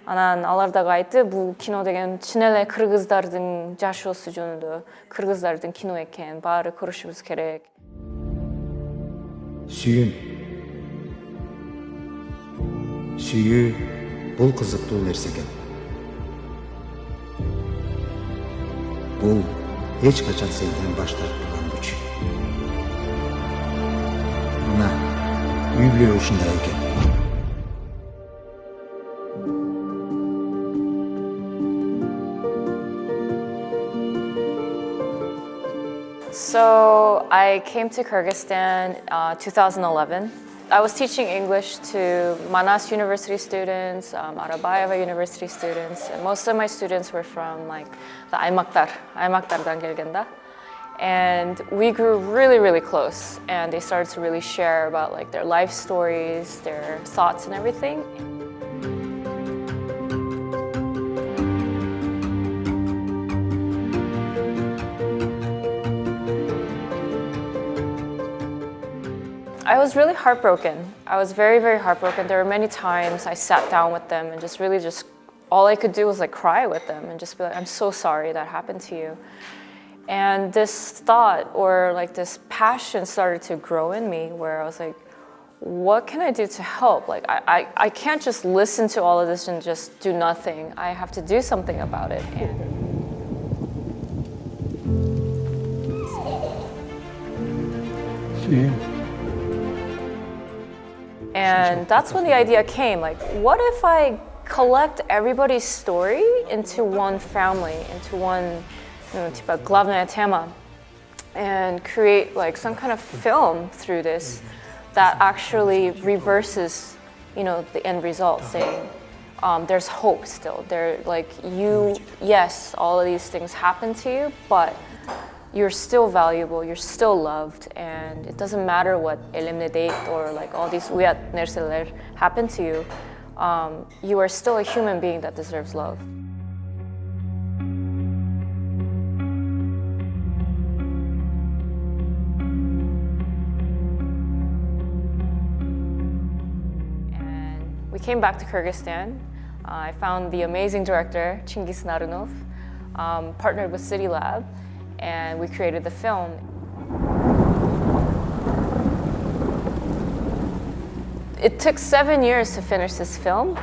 Анан алар дагы айтты, бул кино деген чын эле кыргыздардын жашоосу жөнүндө, кыргыздардын кино экен, баары көрүшүбүз керек. Сүйүү бул кызыктуу нерсе экен. Бул эч качан сенден баш тартпаган күч. Мына үй бүлө ушундай экен. So I came to Kyrgyzstan 2011. I was teaching English to Manas University students, Arabayeva University students, and most of my students were from like the Aymaktardan gelgenda. And we grew really, really close, and they started to really share about like their life stories, their thoughts and everything. I was really heartbroken. I was very, very heartbroken. There were many times I sat down with them and just all I could do was like cry with them and just be like, I'm so sorry that happened to you. And this thought or like this passion started to grow in me where I was like, what can I do to help? Like I can't just listen to all of this and just do nothing. I have to do something about it. And that's when the idea came, like, what if I collect everybody's story into one family, into one, типа, главная тема, and create like some kind of film through this that actually reverses, the end result, saying there's hope still. Yes, all of these things happen to you, but you're still valuable, you're still loved, and it doesn't matter what eliminate or like all these weird nerseler happen to you. You are still a human being that deserves love. And we came back to Kyrgyzstan. I found the amazing director, Chinggis Narunov, partnered with City Lab, and we created the film. It took 7 years to finish this film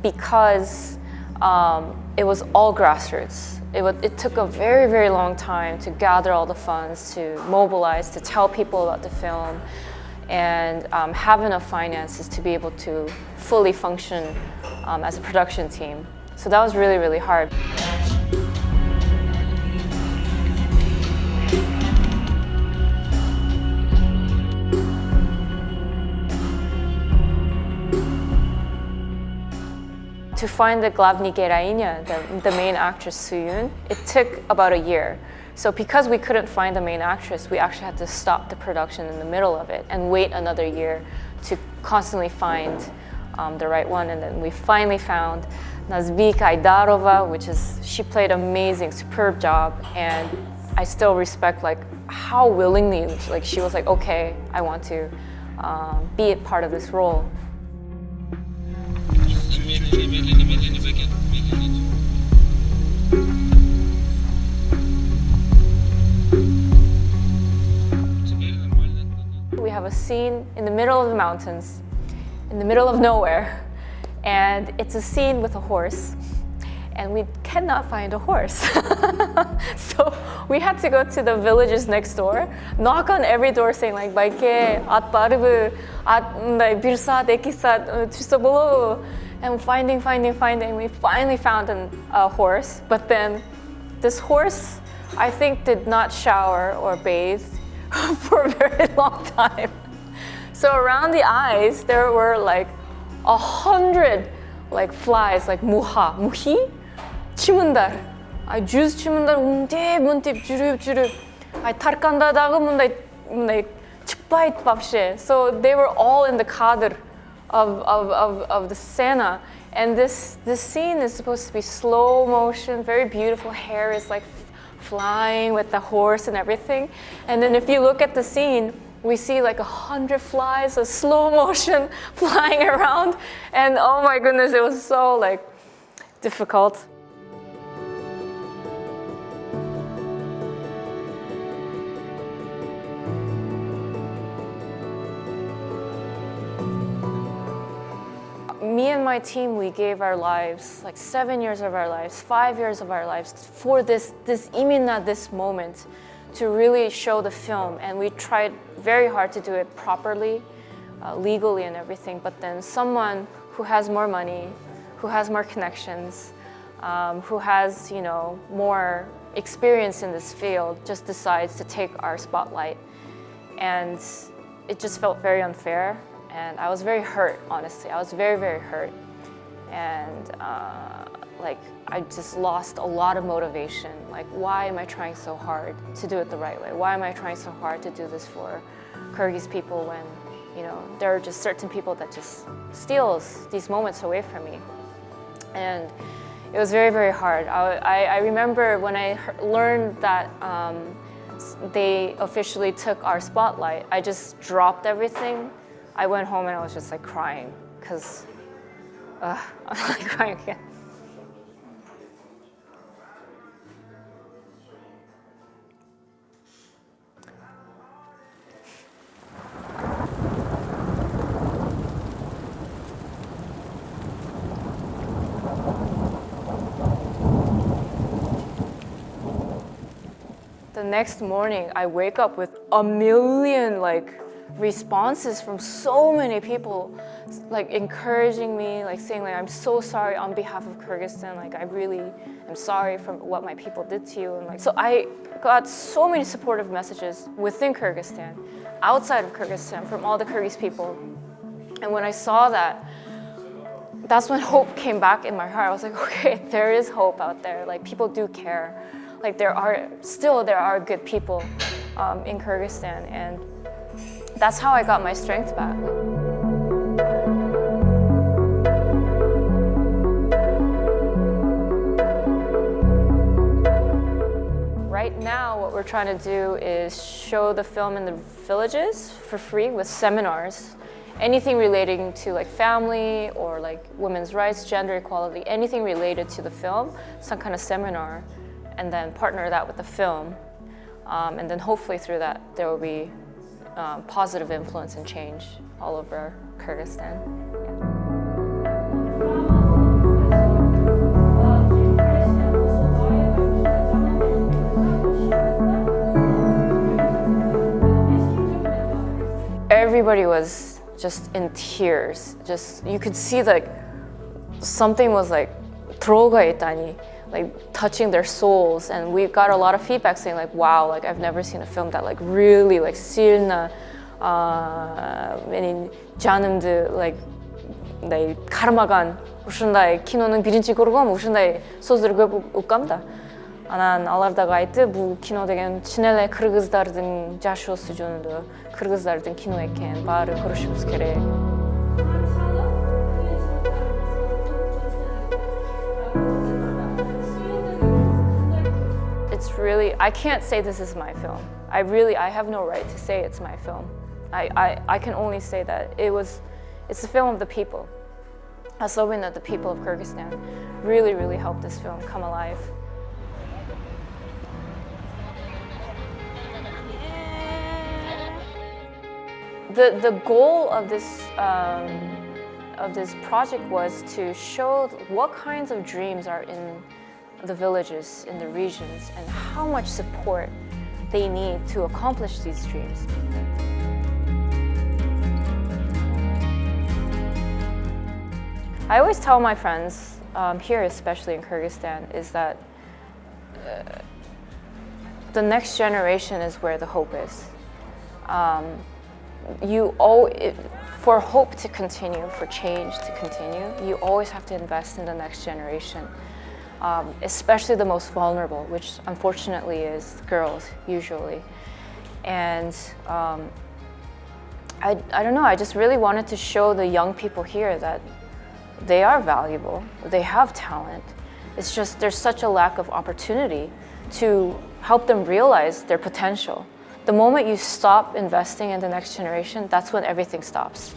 because it was all grassroots. It took a very, very long time to gather all the funds, to mobilize, to tell people about the film, and have enough finances to be able to fully function as a production team. So that was really, really hard. To find the glavny geroinya, the main actress Suyun, it took about a year. So because we couldn't find the main actress, we actually had to stop the production in the middle of it and wait another year to constantly find the right one. And then we finally found Nazbika Aydarova, she played an amazing, superb job. And I still respect like how willingly, like she was like, okay, I want to be a part of this role. We have a scene in the middle of the mountains, in the middle of nowhere, and it's a scene with a horse, and we cannot find a horse. So we had to go to the villages next door, knock on every door saying like, "Bayke, at barıbı, at bir saat, 2 saat, düşse bulu." And finding, we finally found a horse. But then this horse, I think, did not shower or bathe for a very long time. So around the eyes, there were like 100 like flies, like muhi, чимындар. Жүз чимындар 문팁 жүрүп. Тарканда дагы мындай чыкпайт вообще. So they were all in the cadr of the scena, and this scene is supposed to be slow motion, very beautiful. Hair is like flying with the horse and everything. And then if you look at the scene, we see like 100 flies, a slow motion flying around, and oh my goodness, it was so like difficult. Me and my team, we gave our lives, like 7 years of our lives, 5 years of our lives for this imina, this moment, to really show the film. And we tried very hard to do it properly, legally and everything. But then someone who has more money, who has more connections, who has, you know, more experience in this field, just decides to take our spotlight. And it just felt very unfair. And I was very hurt, honestly. I was very, very hurt. And like, I just lost a lot of motivation. Like, why am I trying so hard to do it the right way? Why am I trying so hard to do this for Kyrgyz people when, you know, there are just certain people that just steals these moments away from me? And it was very, very hard. I remember when I learned that they officially took our spotlight, I just dropped everything. I went home and I was just like crying because I'm like crying again. The next morning, I wake up with a million responses from so many people, like encouraging me, like saying like, I'm so sorry on behalf of Kyrgyzstan, like I really am sorry for what my people did to you. And like, so I got so many supportive messages within Kyrgyzstan, outside of Kyrgyzstan, from all the Kyrgyz people. And when I saw that, that's when hope came back in my heart. I was like, okay, there is hope out there. Like people do care. Like there are good people in Kyrgyzstan, and that's how I got my strength back. Right now, what we're trying to do is show the film in the villages for free with seminars. Anything relating to like family or like women's rights, gender equality, anything related to the film, some kind of seminar, and then partner that with the film. And then hopefully through that, there will be positive influence and change all over Kyrgyzstan. Everybody was just in tears. Just you could see like something was like 들어가 있다니, like touching their souls, and we got a lot of feedback saying like, wow, like I've never seen a film that like really like sil나 any жанымды like кармаган ушундай кинонун биринчи көргөм, ушундай сөздөр көп уккам да. Анан алар дагы айтты, бул кино деген чын эле кыргыздардын жашоосу жөнүндө, кыргыздардын кино экен, баары көрүшүбүз керек. It's really, I can't say this is my film. I have no right to say it's my film. I can only say that it's the film of the people. I was hoping that the people of Kyrgyzstan really, really helped this film come alive. The goal of this project was to show what kinds of dreams are in the villages, in the regions, and how much support they need to accomplish these dreams. I always tell my friends, here especially in Kyrgyzstan, is that the next generation is where the hope is. For hope to continue, for change to continue, you always have to invest in the next generation. Especially the most vulnerable, which unfortunately is girls usually. And I don't know, I just really wanted to show the young people here that they are valuable, they have talent. It's just there's such a lack of opportunity to help them realize their potential. The moment you stop investing in the next generation, that's when everything stops.